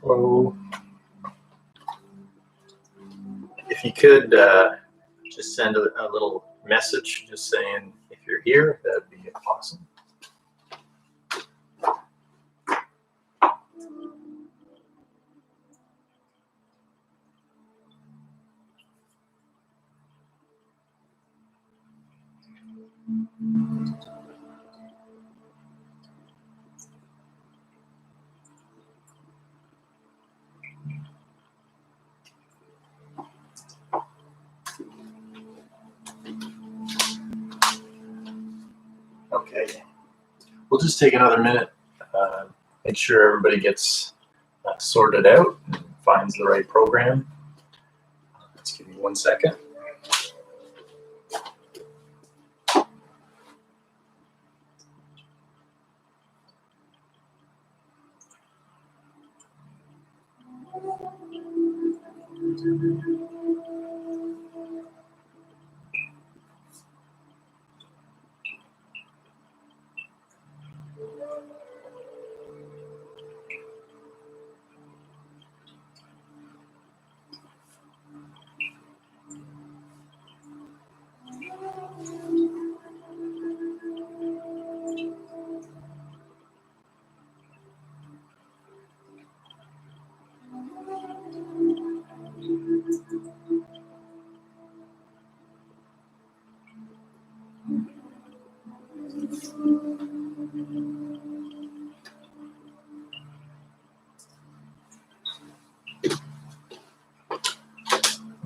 Hello. If you could just send a little message just saying if you're here, that'd be awesome. Okay, we'll just take another minute, make sure everybody gets sorted out and finds the right program. Let's give me 1 second.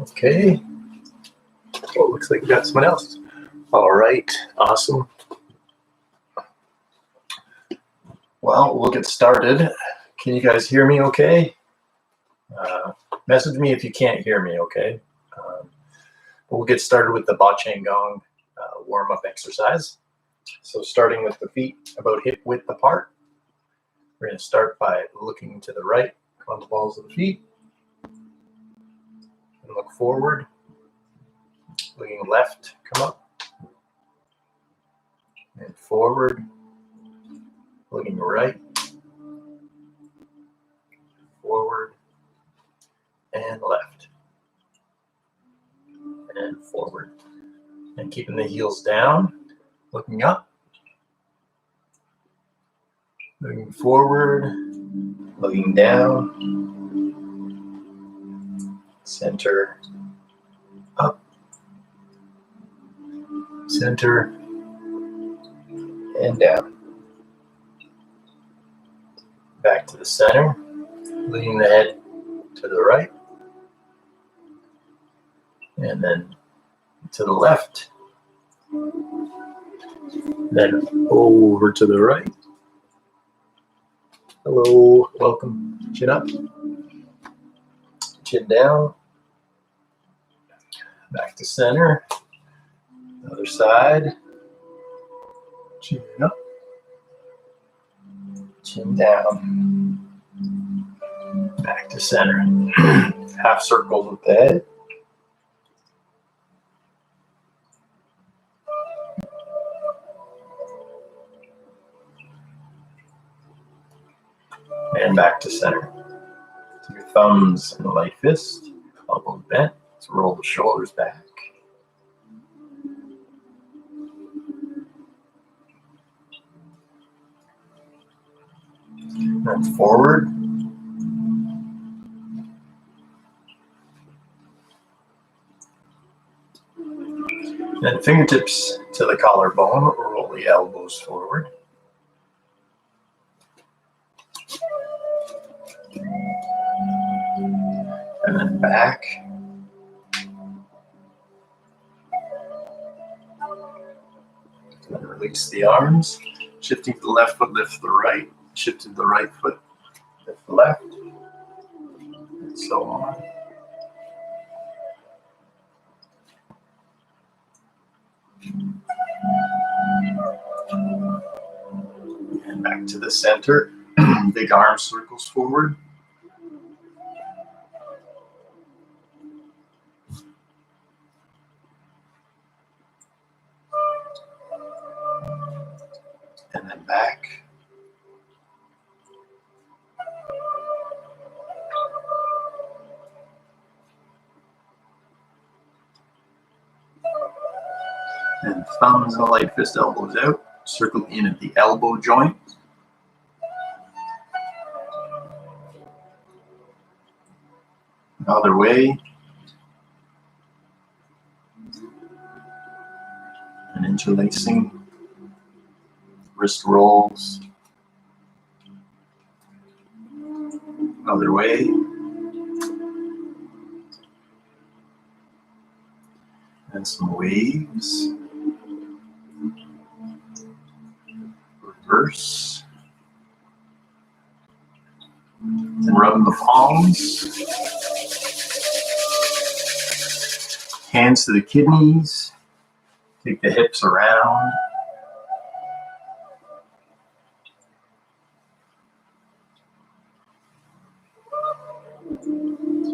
Okay. Oh, looks like we got someone else. All right, awesome. Well, we'll get started. Can you guys hear me okay? Message me if you can't hear me, okay? We'll get started with the Ba-Chang Gong warm-up exercise. So starting with the feet about hip width apart, we're going to start by looking to the right on the balls of the feet. And look forward. Looking left, come up. And forward. Looking right. Forward. And left. And forward. And keeping the heels down. Looking up. Looking forward. Looking down. Center. Up. Center. And down. Back to the center. Leaning the head to the right. And then to the left. Then over to the right. Hello, welcome. Chin up. Chin down. Back to center. Other side. Chin up. Chin down. Back to center. Half circles with the head. And back to center. So your thumbs in a light fist, elbows bent. Let's roll the shoulders back. Then forward. Then fingertips to the collarbone, roll the elbows forward. And then back. And then release the arms. Shifting to the left foot, lift the right. Shift to the right foot, lift the left. And so on. And back to the center. Big arm circles forward. And then back. And thumbs in the light fist, elbows out. Circle in at the elbow joint. Other way. And interlacing. Wrist rolls. Other way. And some waves. Reverse. And rub the palms. Hands to the kidneys. Take the hips around.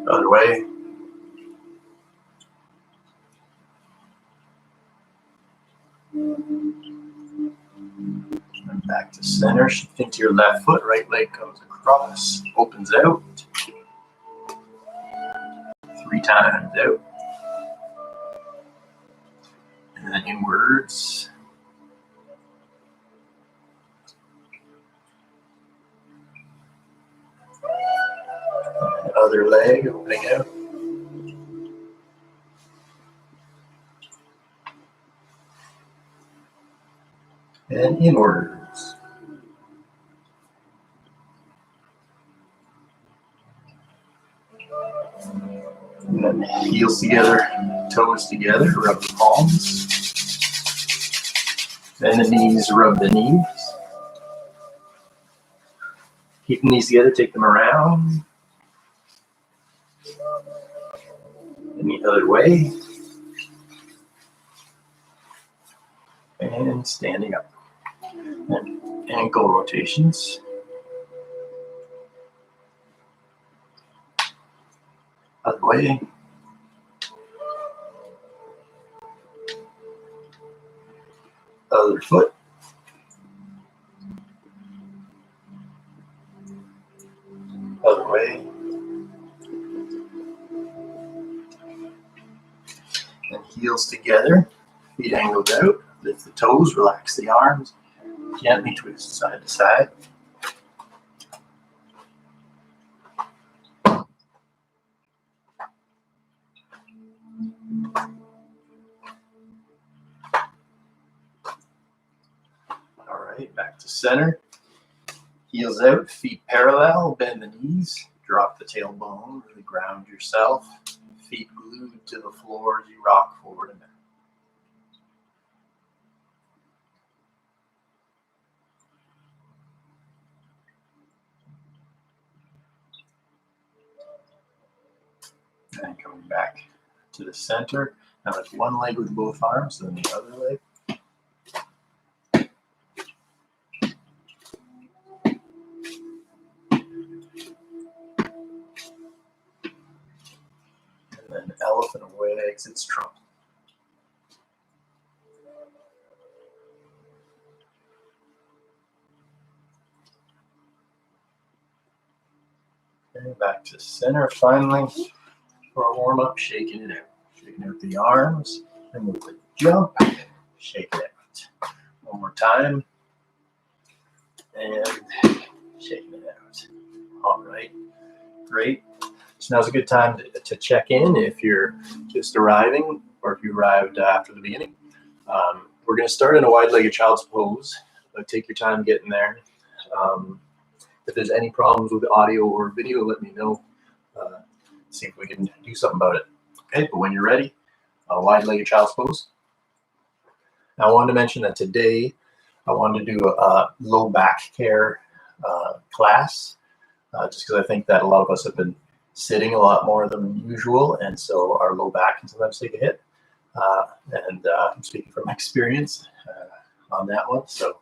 Other way. And back to center. Shifting to your left foot. Right leg comes across. Opens out. 3 times out. And then inwards. And other leg opening out. And inwards. And then heels together, toes together, rub the palms. Then the knees, rub the knees. Keep the knees together, take them around. And the other way. And standing up. And ankle rotations. Other way. Other foot. Other way. And heels together. Feet angled out. Lift the toes. Relax the arms. Gently twist side to side. All right, back to center. Heels out, feet parallel, bend the knees, drop the tailbone, really ground yourself. Feet glued to the floor as you rock forward and back. And coming back to the center. Now it's one leg with both arms, then the other leg. And then elephant away, exit strong. And back to center finally for a warm up, shaking it out. Shaking out the arms, and we'll jump, shake it out. One more time, and shaking it out. All right, great. So now's a good time to check in if you're just arriving or if you arrived after the beginning. We're going to start in a wide-legged child's pose. Take your time getting there. If there's any problems with the audio or video, let me know. See if we can do something about it. Okay, but when you're ready, wide-legged child's pose. Now I wanted to mention that today I wanted to do a low back care class, just because I think that a lot of us have been sitting a lot more than usual, and so our low back can sometimes take a hit. I'm speaking from experience on that one. So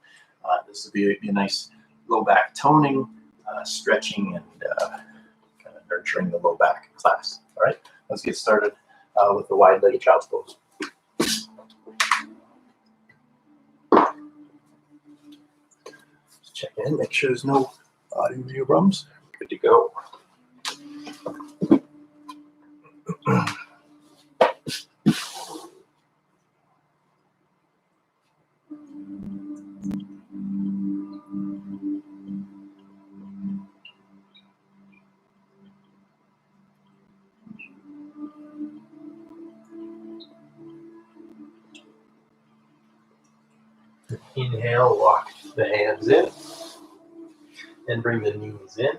This would be a nice low back toning, stretching, and kind of nurturing the low back class. All right, let's get started with the wide-legged child's pose. Just check in, make sure there's no audio view problems. Good to go. Inhale, walk the hands in and bring the knees in.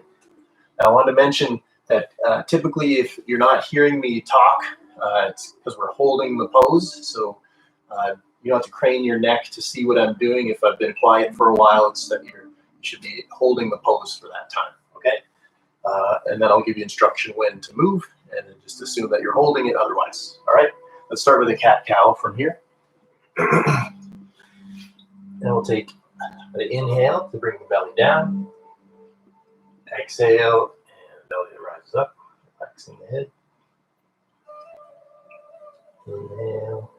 Now, I want to mention that typically if you're not hearing me talk, it's because we're holding the pose. So you don't have to crane your neck to see what I'm doing. If I've been quiet for a while, it's that you should be holding the pose for that time, okay? And then I'll give you instruction when to move, and then just assume that you're holding it otherwise, all right? Let's start with a cat-cow from here. And we'll take the inhale to bring the belly down. Exhale, and belly rises up, relaxing the head. Inhale,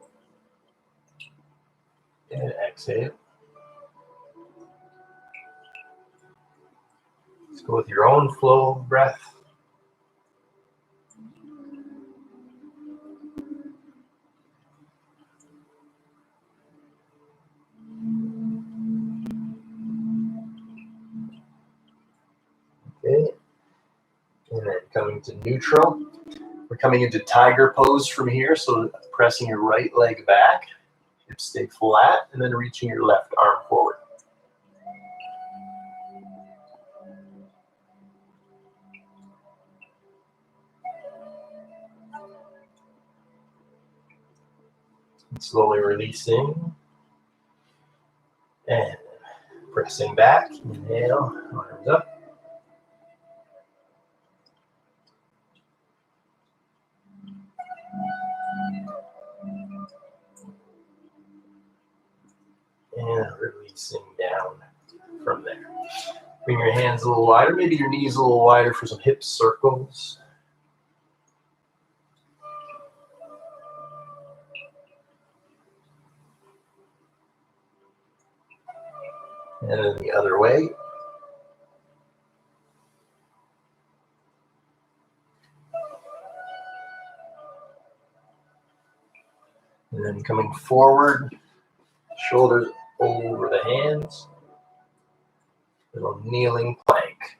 and exhale. Let's go with your own flow of breath. Okay, and then coming to neutral. We're coming into tiger pose from here, so pressing your right leg back, hips stay flat, and then reaching your left arm forward. And slowly releasing, and pressing back. Inhale, arms up. And releasing down from there. Bring your hands a little wider, maybe your knees a little wider for some hip circles. And then the other way. And then coming forward, shoulders over the hands. Little kneeling plank.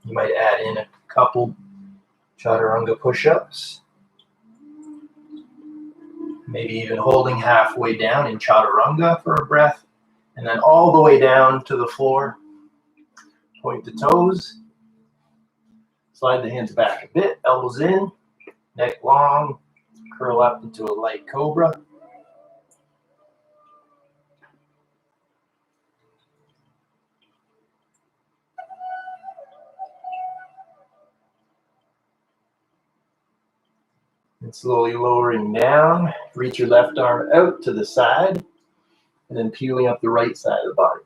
You might add in a couple chaturanga push-ups. Maybe even holding halfway down in chaturanga for a breath. And then all the way down to the floor. Point the toes. Slide the hands back a bit, elbows in, neck long, curl up into a light cobra. And slowly lowering down, reach your left arm out to the side, and then peeling up the right side of the body.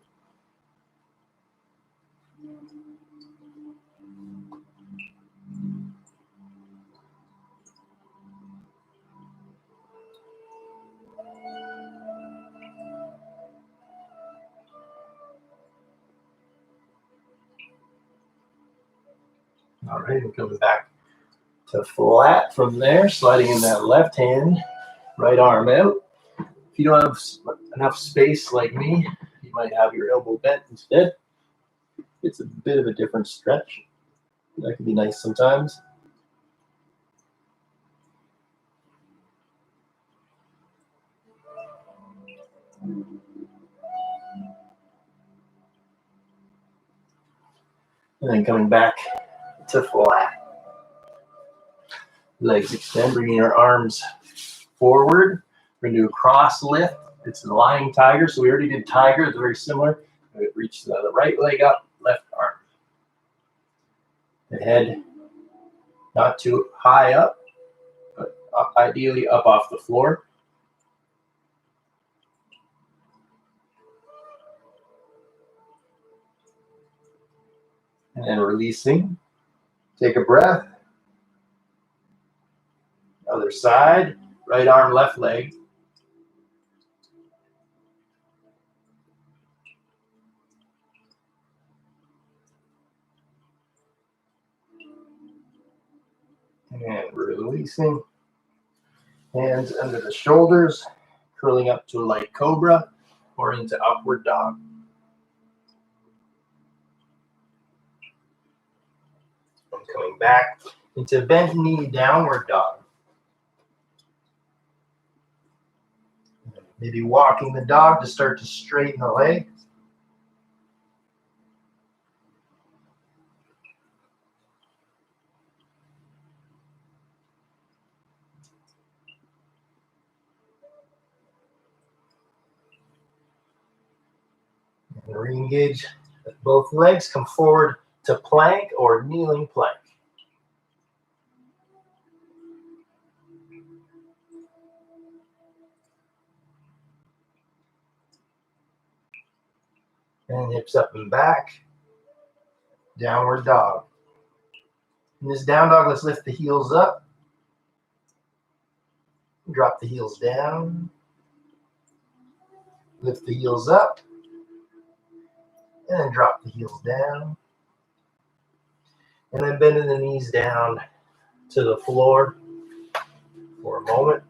All right, and coming back to flat from there, sliding in that left hand, right arm out. If you don't have enough space like me, you might have your elbow bent instead. It's a bit of a different stretch. That can be nice sometimes. And then coming back to flat. Legs extend, bringing your arms forward. We're going to do a cross lift. It's a lying tiger, so we already did tiger. It's very similar. Reach the right leg up, left arm. The head not too high up, but ideally up off the floor. And then releasing. Take a breath. Other side. Right arm, left leg. And releasing. Hands under the shoulders, curling up to a light cobra or into upward dog. And coming back into bent knee, downward dog. Maybe walking the dog to start to straighten the legs. And re-engage both legs. Come forward to plank or kneeling plank. And hips up and back. Downward dog. In this down dog, let's lift the heels up. Drop the heels down. Lift the heels up. And then drop the heels down. And then bending the knees down to the floor for a moment.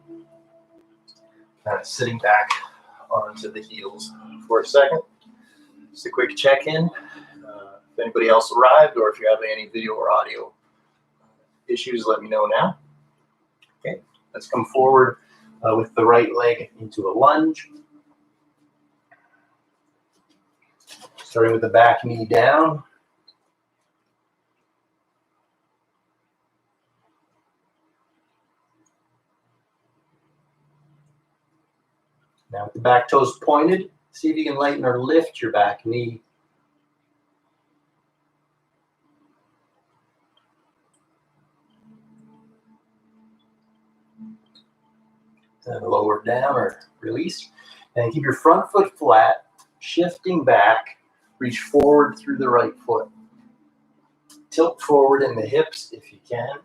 Kind of sitting back onto the heels for a second. Just a quick check-in. If anybody else arrived or if you're having any video or audio issues, let me know now. Okay, let's come forward with the right leg into a lunge. Starting with the back knee down. Now with the back toes pointed, see if you can lighten or lift your back knee. And lower down or release. And keep your front foot flat, shifting back. Reach forward through the right foot. Tilt forward in the hips if you can.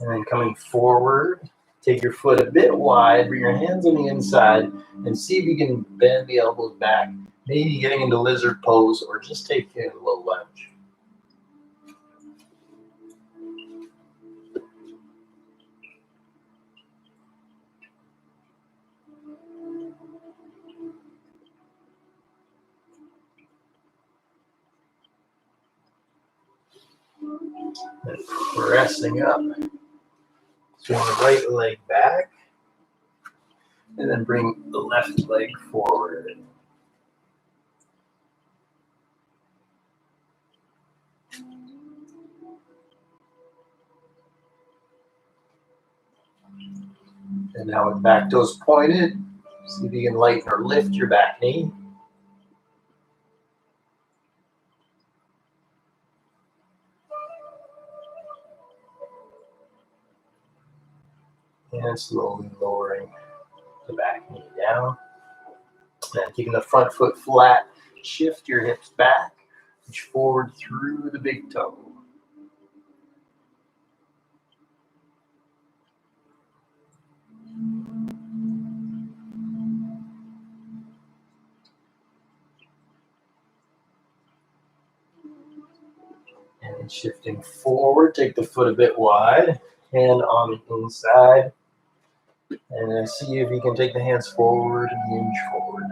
And then coming forward, take your foot a bit wide, bring your hands on the inside, and see if you can bend the elbows back. Maybe getting into lizard pose or just taking a low lunge. And pressing up. Swing the right leg back. And then bring the left leg forward. And now with back toes pointed, see if you can lighten or lift your back knee. And slowly lowering the back knee down. And keeping the front foot flat, shift your hips back, reach forward through the big toe. And shifting forward, take the foot a bit wide, hand on the inside. And then see if you can take the hands forward and hinge forward.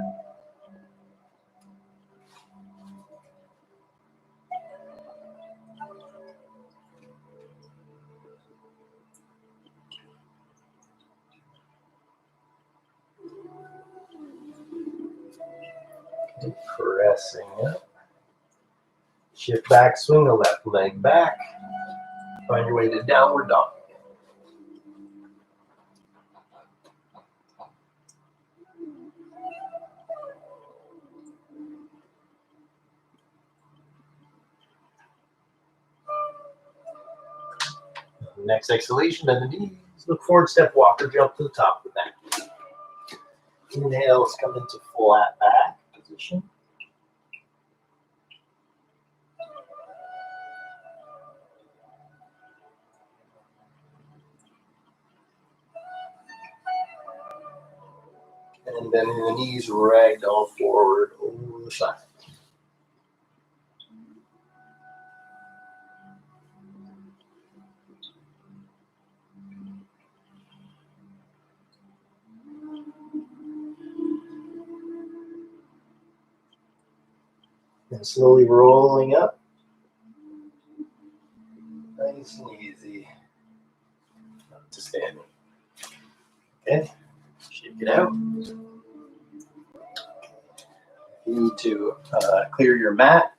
Okay, pressing up. Shift back, swing the left leg back. Find your way to downward dog. Next exhalation, bend the knees. Look forward, step, walk, or jump to the top of the mat. Inhale, let's come into flat back position. And bending the knees, ragdoll forward over the side. And slowly rolling up. Nice and easy. Up to standing. Okay, shake it out. You need to clear your mat.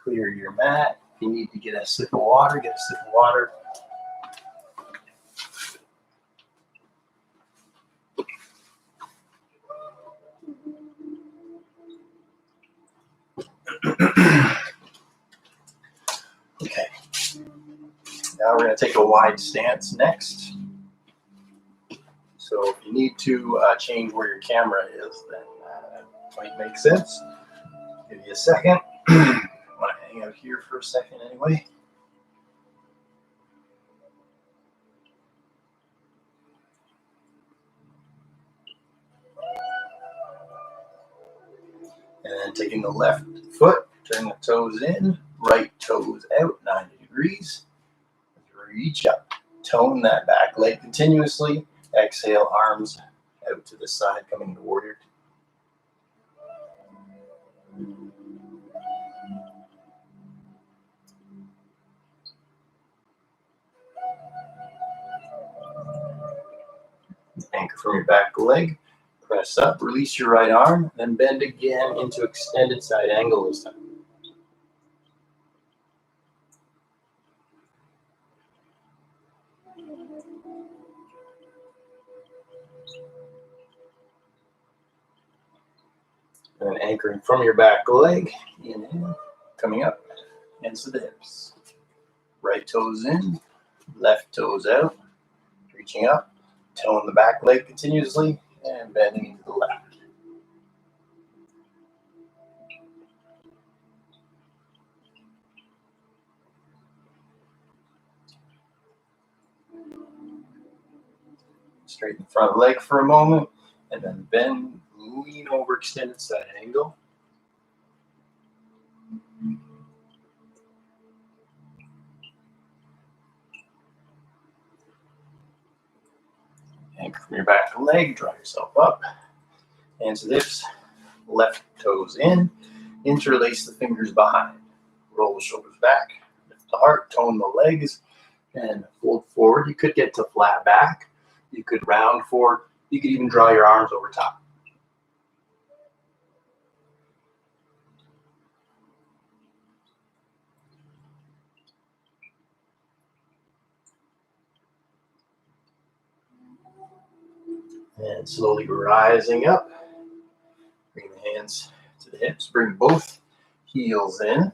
Clear your mat. If you need to get a sip of water, get a sip of water. Okay. Now we're going to take a wide stance next. So if you need to change where your camera is, then that might make sense. Give you a second. I want to hang out here for a second anyway. And then taking the left foot, turn the toes in, right toes out, 90 degrees. Reach up, tone that back leg continuously. Exhale, arms out to the side, coming into warrior two. Anchor from your back leg. Press up, release your right arm, then bend again into extended side angle this time. And then anchoring from your back leg, inhale, coming up, hands to the hips. Right toes in, left toes out, reaching up, tone the back leg continuously, and bending into the left. Straighten the front leg for a moment, and then bend, lean over extended side angle. Anchor from your back leg, draw yourself up. Hands to the hips, left toes in, interlace the fingers behind. Roll the shoulders back, lift the heart, tone the legs, and fold forward. You could get to flat back. You could round forward. You could even draw your arms over top. And slowly rising up. Bring the hands to the hips. Bring both heels in.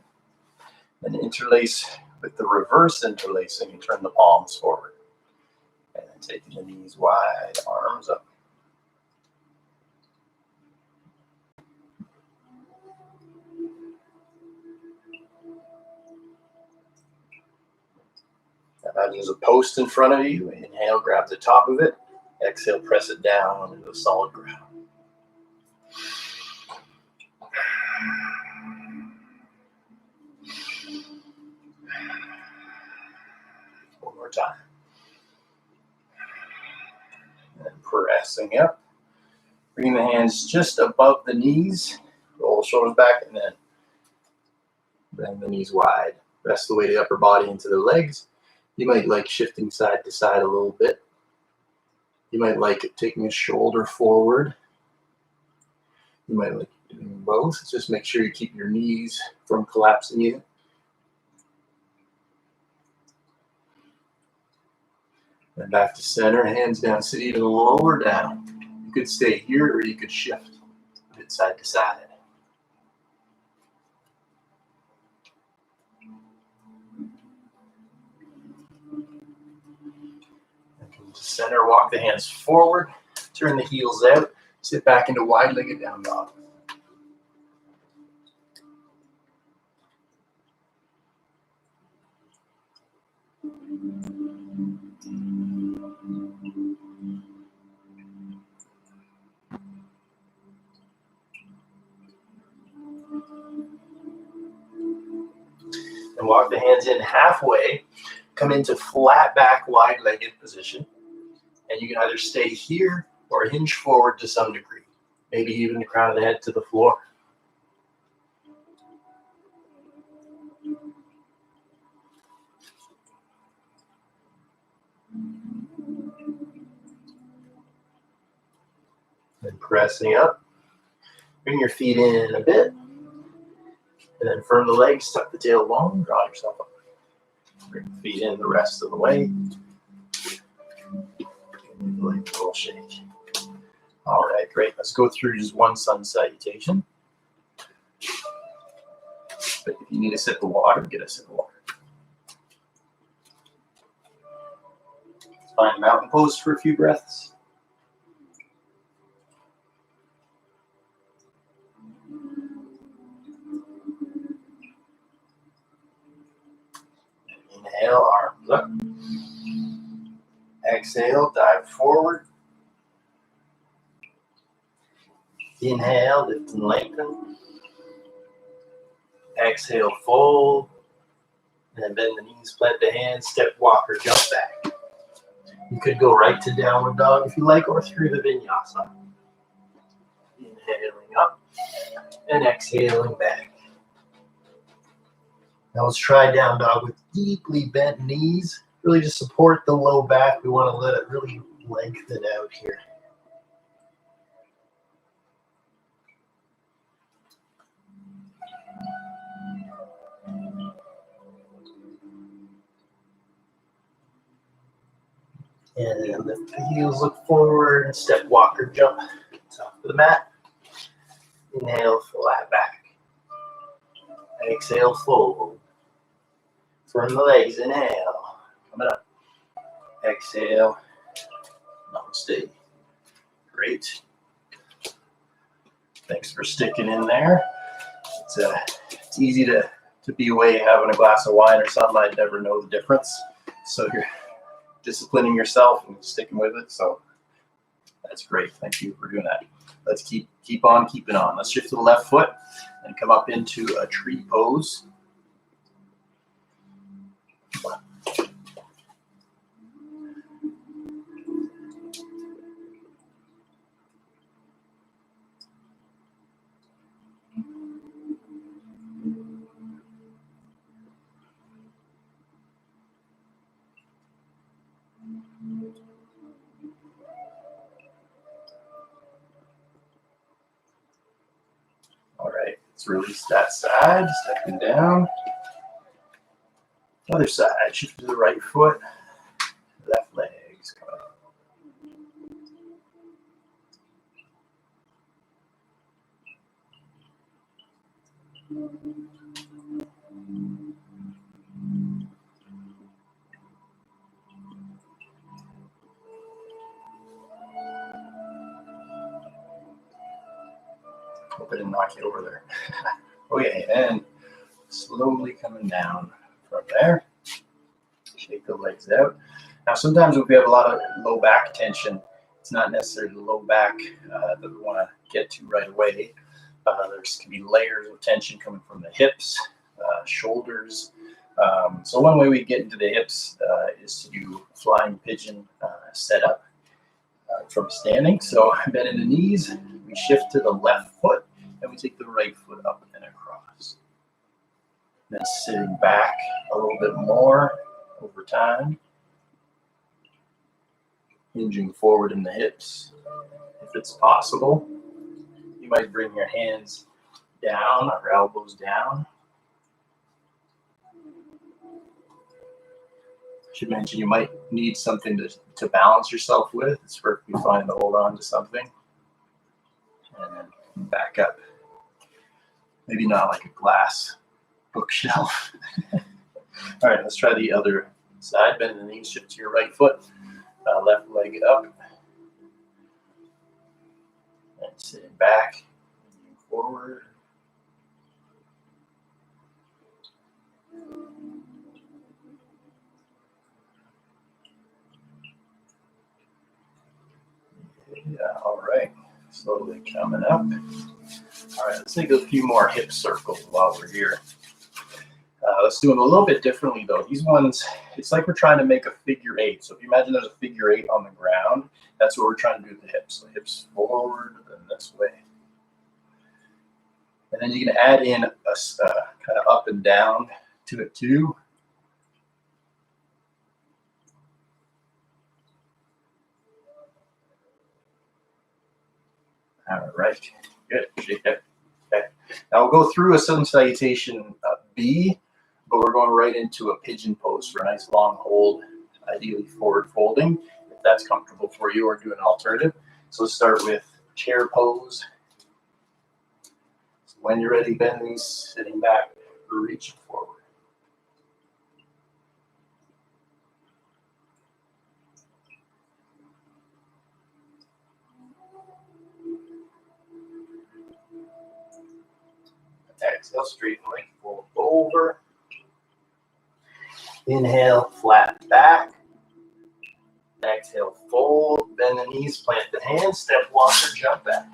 And interlace with the reverse interlacing and turn the palms forward. And then taking the knees wide, arms up. Imagine there's a post in front of you. Inhale, grab the top of it. Exhale, press it down into the solid ground. One more time. And pressing up. Bring the hands just above the knees. Roll the shoulders back and then bend the knees wide. Rest the weight of the upper body into the legs. You might like shifting side to side a little bit. You might like taking a shoulder forward. You might like doing both. Just make sure you keep your knees from collapsing in. And back to center, hands down, sit even lower down. You could stay here or you could shift a bit side to side. to center, walk the hands forward, turn the heels out, sit back into wide-legged down dog. And walk the hands in halfway, come into flat back, wide-legged position. And you can either stay here or hinge forward to some degree. Maybe even the crown of the head to the floor. And pressing up. Bring your feet in a bit. And then firm the legs, tuck the tail long, draw yourself up. Bring the feet in the rest of the way. Like a little shake. All right, great. Let's go through just one sun salutation. But if you need a sip of water, get a sip of water. Find mountain pose for a few breaths. Inhale, arms up. Exhale, dive forward. Inhale, lift and lengthen. Exhale, fold. And then bend the knees, plant the hands, step, walk, or jump back. You could go right to downward dog if you like, or through the vinyasa. Inhaling up and exhaling back. Now let's try down dog with deeply bent knees. Really just support the low back. We want to let it really lengthen out here. And then lift the heels, look forward, and step, walk, or jump. Top of the mat. Inhale, flat back. Exhale, fold. Firm the legs, inhale. Coming up. Exhale. Namaste. Great. Thanks for sticking in there. It's easy to be away having a glass of wine or something. I'd never know the difference. So you're disciplining yourself and sticking with it. So that's great. Thank you for doing that. Let's keep on keeping on. Let's shift to the left foot and come up into a tree pose. All right, let's release that side, stepping down. Other side, shift to the right foot, left legs coming up. Hope I didn't knock you over there. Okay, and slowly coming down from there. Shake the legs out. Now, sometimes if we have a lot of low back tension, it's not necessarily the low back that we want to get to right away. There can be layers of tension coming from the hips, shoulders. So one way we get into the hips is to do flying pigeon setup from standing. So bending the knees, we shift to the left foot and we take the right foot up and across. Then sitting back a little bit more over time. Hinging forward in the hips. If it's possible, you might bring your hands down or elbows down. I should mention you might need something to balance yourself with. It's perfectly fine to hold on to something. And then back up. Maybe not like a glass bookshelf. All right, let's try the other side. Bend the knees, shift to your right foot. left leg up, and sitting back, moving forward. Yeah, all right, slowly coming up. All right, let's take a few more hip circles while we're here. Let's do them a little bit differently though. These ones, it's like we're trying to make a figure eight. So if you imagine there's a figure eight on the ground, that's what we're trying to do with the hips. So hips forward and this way. And then you can add in a kind of up and down to it too. All right, good. Shake that. Okay. Now we'll go through a sun salutation B, but we're going right into a pigeon pose for a nice long hold, ideally forward folding, if that's comfortable for you, or do an alternative. So let's start with chair pose. So when you're ready, bend these, sitting back, reaching forward. Exhale, straighten leg, fold over. Inhale, flat back. Exhale, fold, bend the knees, plant the hands, step walker, jump back.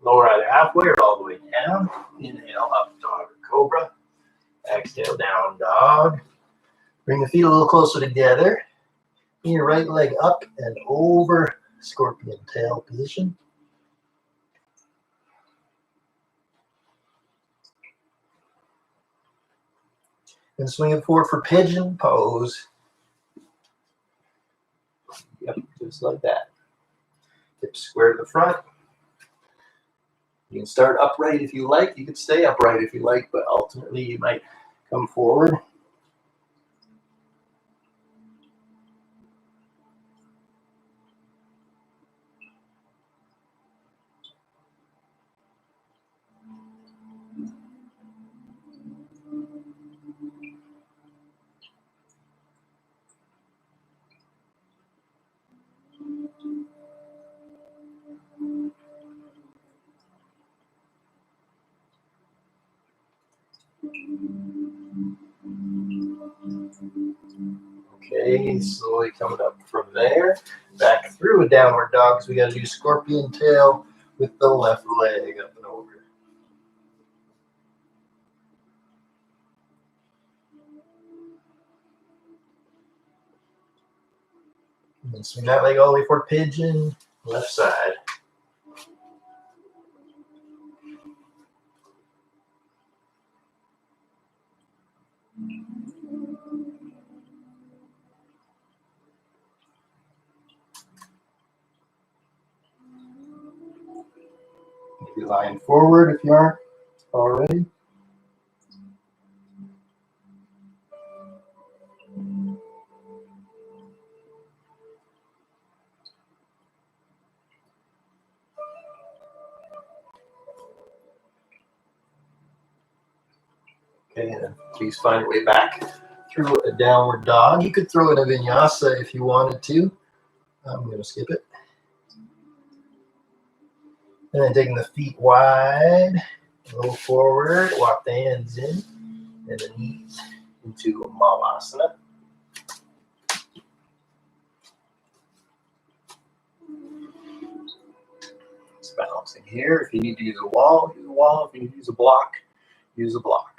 Lower either halfway or all the way down. Inhale, up dog or cobra. Exhale, down dog. Bring the feet a little closer together. Bring your right leg up and over, scorpion tail position. And swing it forward for pigeon pose. Yep, just like that. Hips square to the front. You can start upright if you like. You can stay upright if you like, but ultimately you might come forward. Okay, slowly coming up from there, back through a downward dog. So we got to do scorpion tail with the left leg up and over. And then swing that leg all the way for pigeon, left side. Maybe lying forward if you aren't already. Okay, and then please find your way back through a downward dog. You could throw in a vinyasa if you wanted to. I'm going to skip it. And then taking the feet wide, roll forward, walk the hands in, and the knees into Malasana. It's balancing here. If you need to use a wall, use a wall. If you need to use a block, use a block.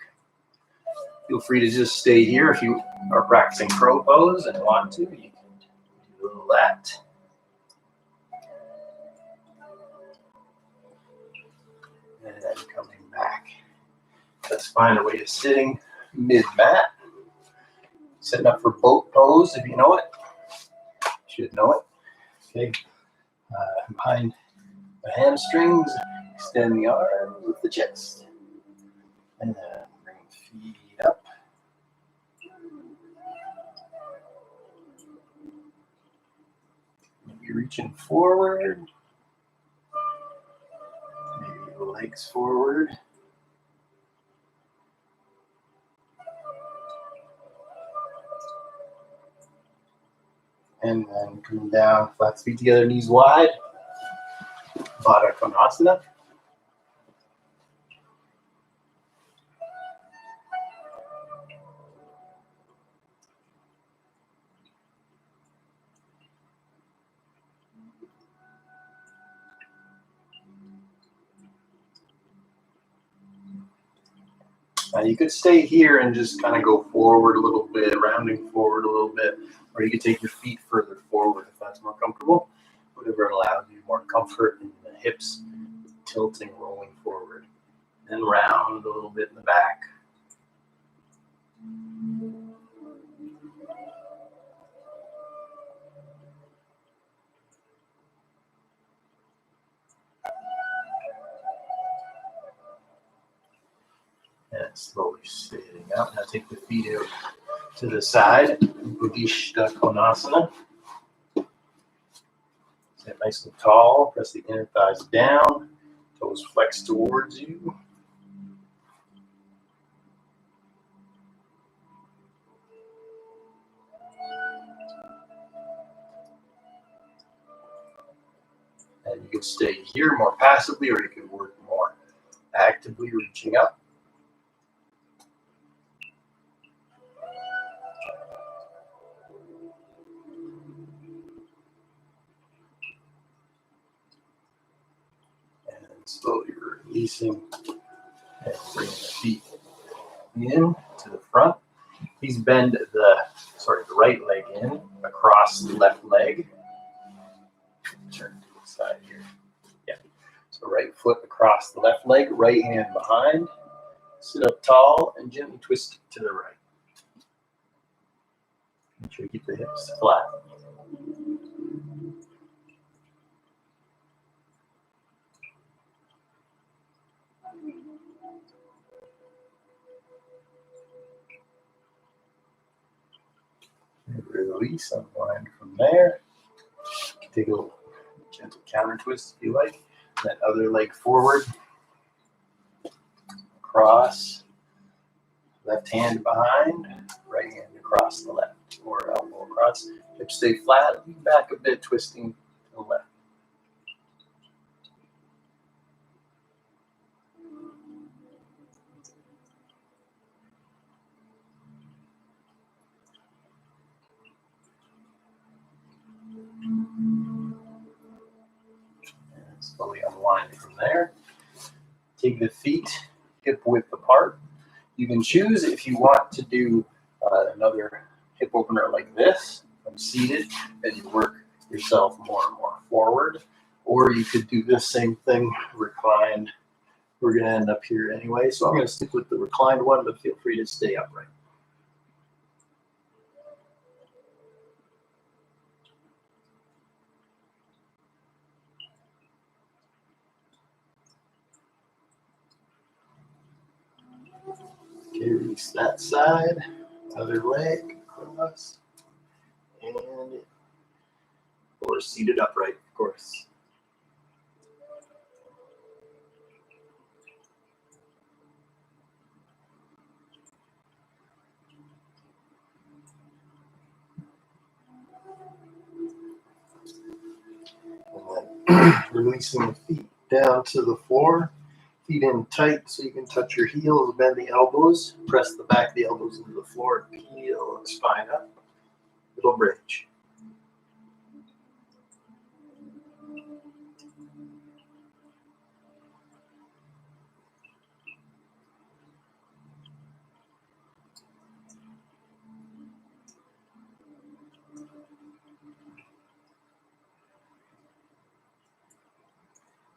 Feel free to just stay here if you are practicing crow pose and want to. You can do that. And then coming back. Let's find a way to sitting mid-mat. Setting up for boat pose if you know it. You should know it. Okay. Behind the hamstrings, extend the arms with the chest. And then bring the feet up. Maybe reaching forward. Maybe the legs forward. And then coming down, flat feet together, knees wide. Baddha Konasana. You could stay here and just kind of go forward a little bit, rounding forward a little bit, or you could take your feet further forward if that's more comfortable. Whatever allows you more comfort in the hips, tilting, rolling forward. And round a little bit in the back. And slowly sitting up. Now take the feet out to the side. Buddhista Konasana. Sit nice and tall. Press the inner thighs down. Toes flex towards you. And you can stay here more passively, or you can work more actively, reaching up. And slowly releasing and bringing the feet in to the front. Please bend the right leg in across the left leg. Turn to the side here. Yeah. So right foot across the left leg, right hand behind. Sit up tall and gently twist to the right. Make sure you keep the hips flat. Release, unwind from there. Take a little gentle counter twist if you like. That other leg forward. Across. Left hand behind. Right hand across the left. Or elbow across. Hips stay flat. Back a bit, twisting to the left. And slowly unwind from there. Take the feet hip width apart. You can choose if you want to do another hip opener like this from seated, and you work yourself more and more forward. Or you could do this same thing reclined. We're going to end up here anyway, so I'm going to stick with the reclined one, but feel free to stay upright. Okay, release that side, other leg across, and or seated upright, of course. And then releasing the feet down to the floor. Feet in tight so you can touch your heels, bend the elbows, press the back of the elbows into the floor, peel the spine up, little bridge.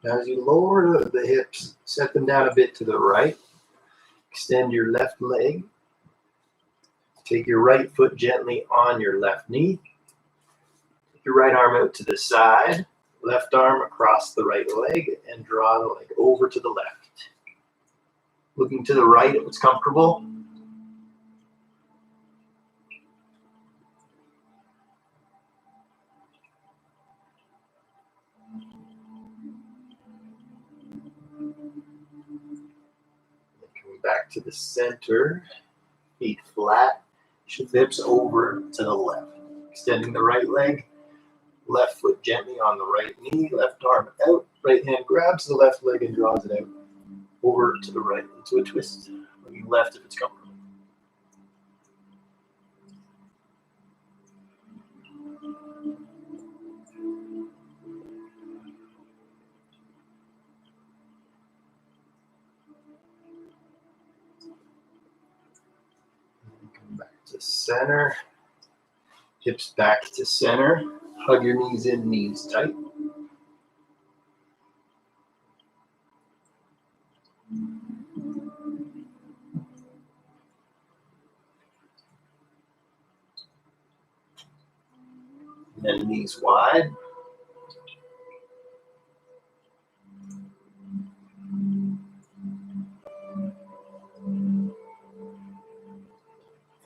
Now as you lower the hips, set them down a bit to the right, extend your left leg, take your right foot gently on your left knee, take your right arm out to the side, left arm across the right leg, and draw the leg over to the left. Looking to the right if it's comfortable. Coming back to the center, feet flat, shift the hips over to the left. Extending the right leg, left foot gently on the right knee, left arm out, right hand grabs the left leg and draws it out over to the right into a twist. Looking left if it's comfortable. Come back to center. Hips back to center. Hug your knees in, knees tight. And then knees wide.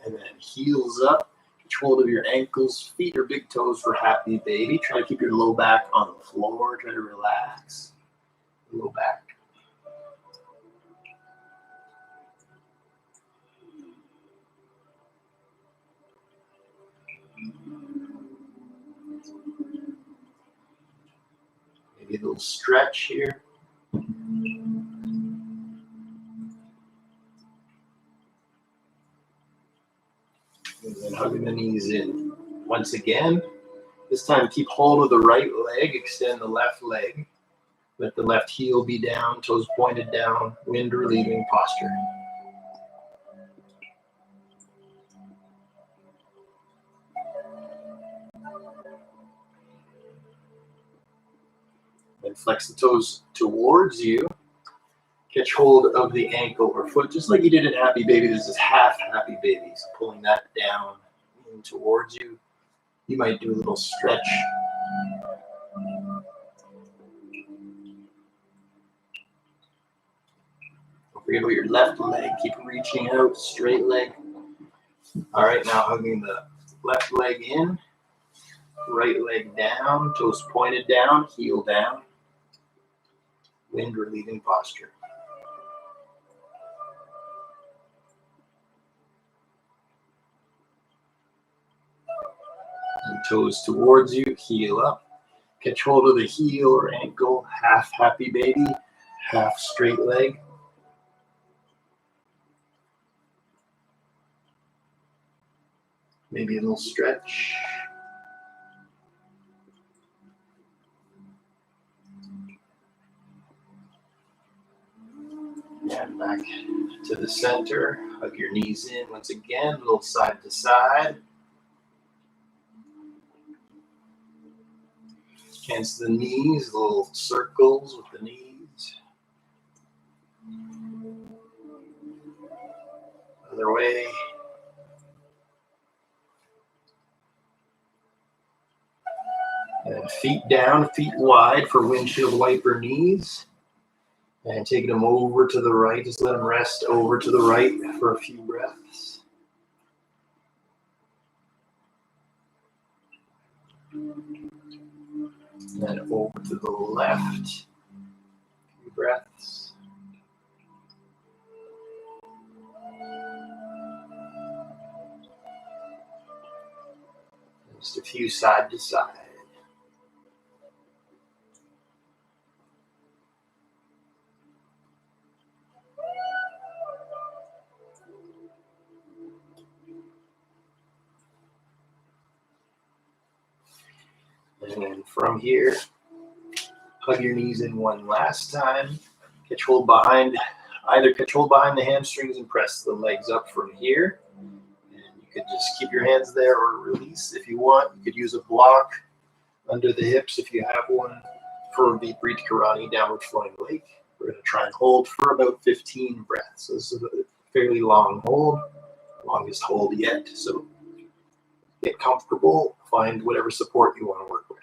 And then heels up. Get hold of your ankles, feet, or big toes for happy baby. Try to keep your low back on the floor. Try to relax. Low back. Maybe a little stretch here. And then hugging the knees in. Once again, this time keep hold of the right leg, extend the left leg. Let the left heel be down, toes pointed down, wind relieving posture. Then flex the toes towards you. Catch hold of the ankle or foot, just like you did in Happy Baby. This is half Happy Baby, so pulling that down in towards you. You might do a little stretch. Don't forget about your left leg. Keep reaching out, straight leg. All right, now hugging the left leg in, right leg down, toes pointed down, heel down. Wind relieving posture. And toes towards you, heel up. Catch hold of the heel or ankle, half Happy Baby, half straight leg. Maybe a little stretch. And back to the center. Hug your knees in once again, a little side to side. Against the knees, little circles with the knees. Other way. And feet down, feet wide for windshield wiper knees. And taking them over to the right, just let them rest over to the right for a few breaths. And then over to the left, few breaths. Just a few side to side. And then from here, hug your knees in one last time. Catch hold behind the hamstrings and press the legs up from here. And you could just keep your hands there or release if you want. You could use a block under the hips if you have one for Viparita Karani, downward flowing lake. We're going to try and hold for about 15 breaths. So this is a fairly long hold, longest hold yet. So get comfortable, find whatever support you want to work with.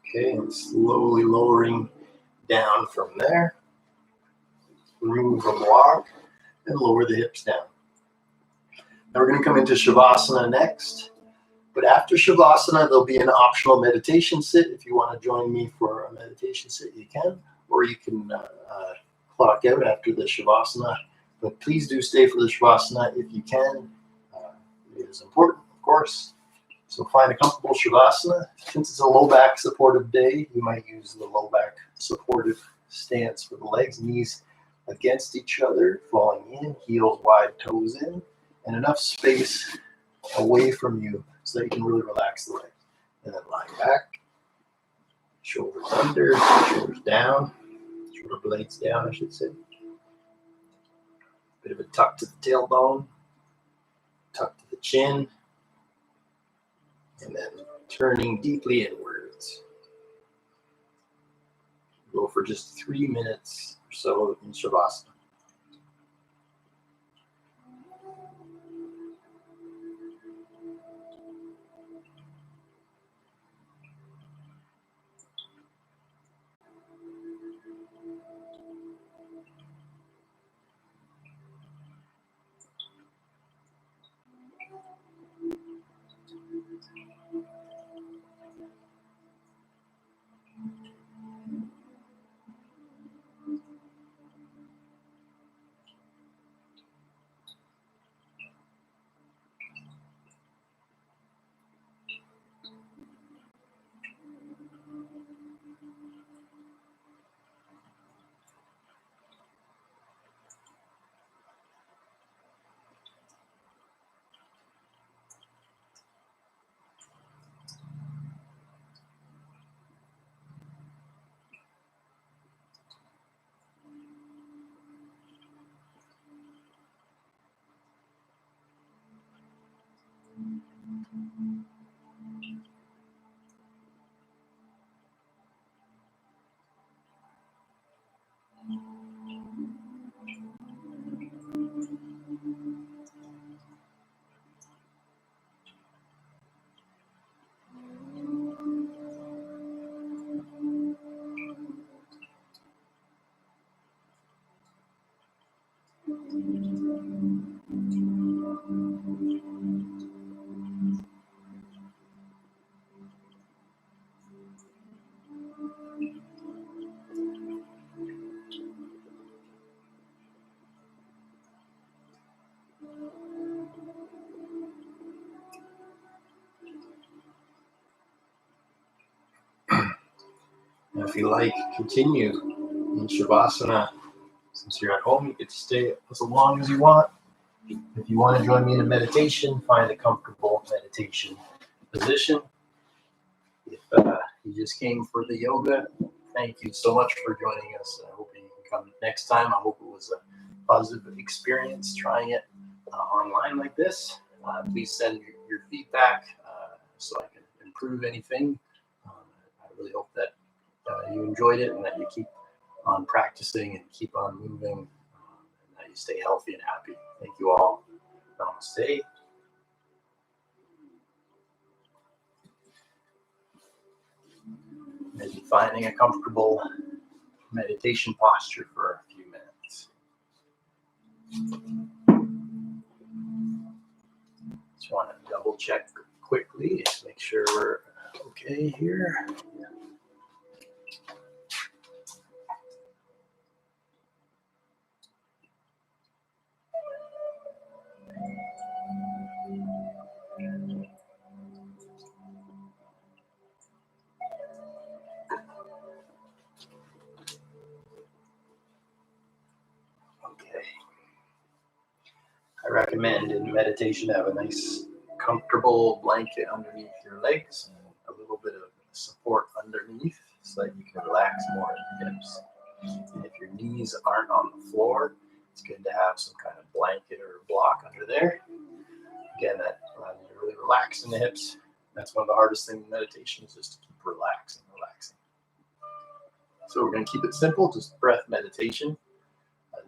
Okay, and slowly lowering down from there. Remove the block and lower the hips down. Now we're going to come into Shavasana next. But after Shavasana, there'll be an optional meditation sit. If you want to join me for a meditation sit, you can. Or you can clock out after the Shavasana. But please do stay for the Shavasana if you can. It is important, of course. So find a comfortable Shavasana. Since it's a low back supportive day, you might use the low back supportive stance for the legs, knees against each other, falling in, heels wide, toes in, and enough space away from you so that you can really relax the legs. And then lie back, shoulders under, shoulders down, shoulder blades down, I should say. Bit of a tuck to the tailbone, tuck to the chin, and then turning deeply inwards. Go for just 3 minutes or so in Shavasana. And if you like, continue in Shavasana. Since you're at home, you get to stay as long as you want. If you want to join me in a meditation, find a comfortable meditation position. If you just came for the yoga, thank you so much for joining us. I hope you can come next time. I hope it was a positive experience trying it online like this. Please send your feedback so I can improve anything. I really hope that you enjoyed it and that you keep on practicing and keep on moving and that you stay healthy and happy. Thank you all. Namaste. Maybe finding a comfortable meditation posture for a few minutes. Just want to double check quickly, just make sure we're okay here. Okay. I recommend in meditation have a nice comfortable blanket underneath your legs and a little bit of support underneath so that you can relax more in the hips. And if your knees aren't on the floor, it's good to have some kind of blanket or block under there. Again, that allows you to really relax in the hips. That's one of the hardest things in meditation is just to keep relaxing. So we're going to keep it simple, just breath meditation.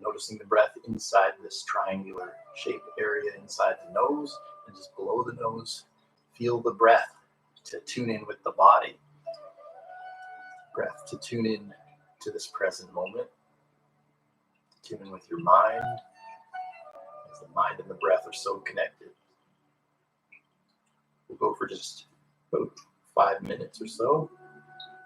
Noticing the breath inside this triangular shaped area inside the nose and just below the nose. Feel the breath to tune in with the body. breath to tune in to this present moment, tune in with your mind, as the mind and the breath are so connected. We'll go for just about 5 minutes or so.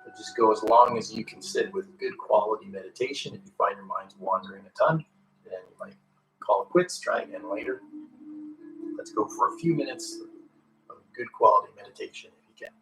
But just go as long as you can sit with good quality meditation. If you find your mind's wandering a ton, then you might call it quits, try again later. Let's go for a few minutes of good quality meditation if you can.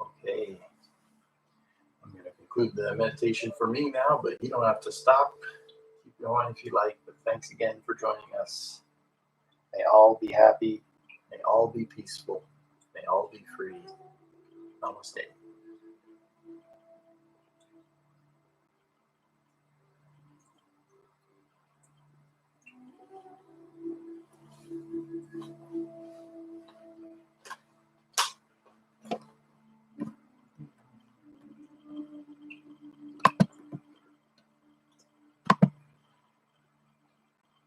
Okay, I'm going to conclude the meditation for me now, but you don't have to stop. Keep going if you like, but thanks again for joining us. May all be happy. May all be peaceful. May all be free. Namaste.